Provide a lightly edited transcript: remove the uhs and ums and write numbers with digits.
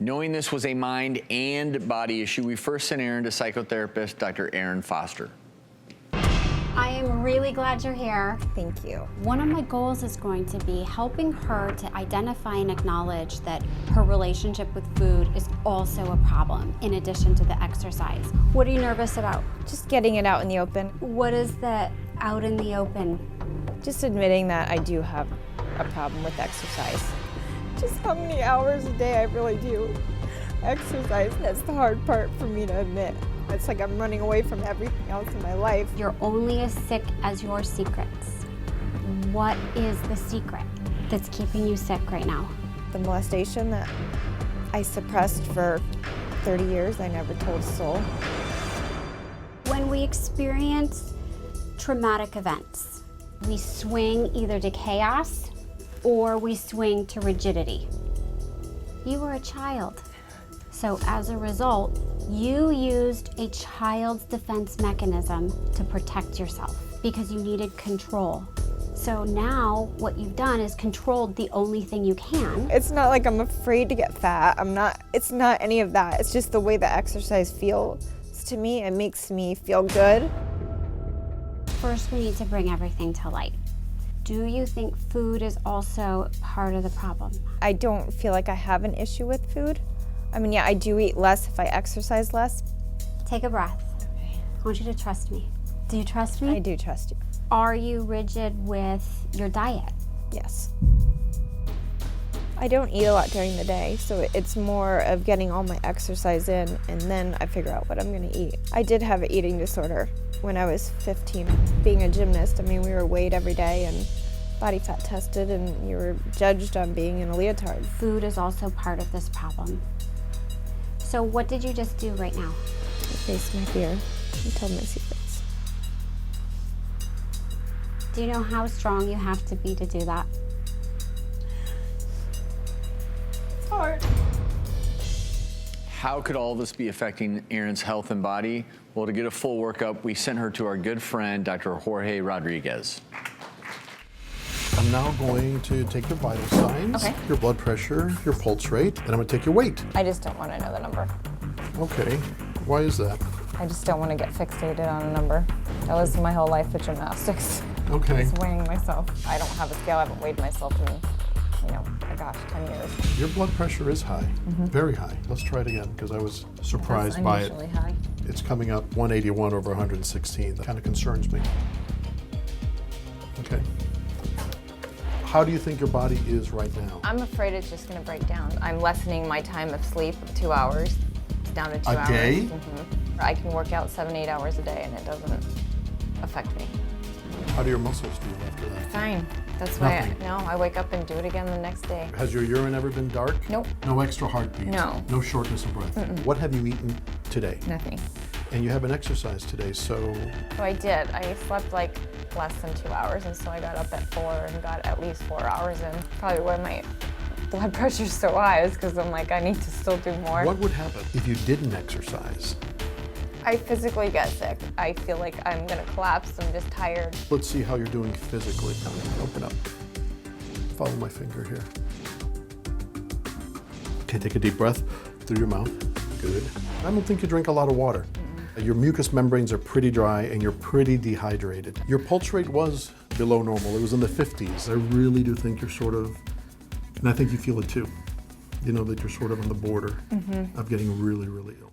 Knowing this was a mind and body issue, we first sent Erin to psychotherapist Dr. Erin Foster. I am really glad you're here. Thank you. One of my goals is going to be helping her to identify and acknowledge that her relationship with food is also a problem, in addition to the exercise. What are you nervous about? Just getting it out in the open. What is the out in the open? Just admitting that I do have a problem with exercise. Just how many hours a day I really do exercise. That's the hard part for me to admit. It's like I'm running away from everything else in my life. You're only as sick as your secrets. What is the secret that's keeping you sick right now? The molestation that I suppressed for 30 years, I never told a soul. When we experience traumatic events, we swing either to chaos or we swing to rigidity. You were a child. So as a result, you used a child's defense mechanism to protect yourself because you needed control. So now what you've done is controlled the only thing you can. It's not like I'm afraid to get fat. It's not any of that. It's just the way the exercise feels to me. It makes me feel good. First, we need to bring everything to light. Do you think food is also part of the problem? I don't feel like I have an issue with food. I mean, yeah, I do eat less if I exercise less. Take a breath. I want you to trust me. Do you trust me? I do trust you. Are you rigid with your diet? Yes. I don't eat a lot during the day, so it's more of getting all my exercise in, and then I figure out what I'm gonna eat. I did have an eating disorder when I was 15. Being a gymnast, I mean, we were weighed every day and body fat tested, and you were judged on being in a leotard. Food is also part of this problem. So what did you just do right now? I faced my fear and told my secrets. Do you know how strong you have to be to do that? It's hard. How could all this be affecting Erin's health and body? Well, to get a full workup, we sent her to our good friend, Dr. Jorge Rodriguez. I'm now going to take your vital signs, Okay. your blood pressure, your pulse rate, and I'm going to take your weight. I just don't want to know the number. Okay, why is that? I just don't want to get fixated on a number. That was my whole life with gymnastics. Okay, Just weighing myself. I don't have a scale. I haven't weighed myself in, gosh, 10 years. your blood pressure is high, very high. Let's try it again, because I was surprised by it. Unusually high. It's coming up 181 over 116. That kind of concerns me. Okay. How do you think your body is right now? I'm afraid it's just going to break down. I'm lessening my time of sleep of 2 hours. It's down to 2 hours. A day? I can work out 7-8 hours a day and it doesn't affect me. How do your muscles feel after that? Fine. That's why Nothing. I wake up and do it again the next day. Has your urine ever been dark? Nope. No extra heartbeat? No. No shortness of breath? What have you eaten today? Nothing. And you haven't exercised today, so So I did. I slept like less than 2 hours, and so I got up at 4 and got at least 4 hours in. Probably why my blood pressure's so high is because I'm like, I need to still do more. what would happen if you didn't exercise? I physically get sick. I feel like I'm gonna collapse. I'm just tired. Let's see how you're doing physically. Open up. Follow my finger here. Okay, take a deep breath through your mouth. Good. I don't think you drink a lot of water. Your mucous membranes are pretty dry and you're pretty dehydrated. Your pulse rate was below normal. It was in the 50s. I really do think you're sort of, and I think you feel it too. You know that you're sort of on the border of getting really, really ill.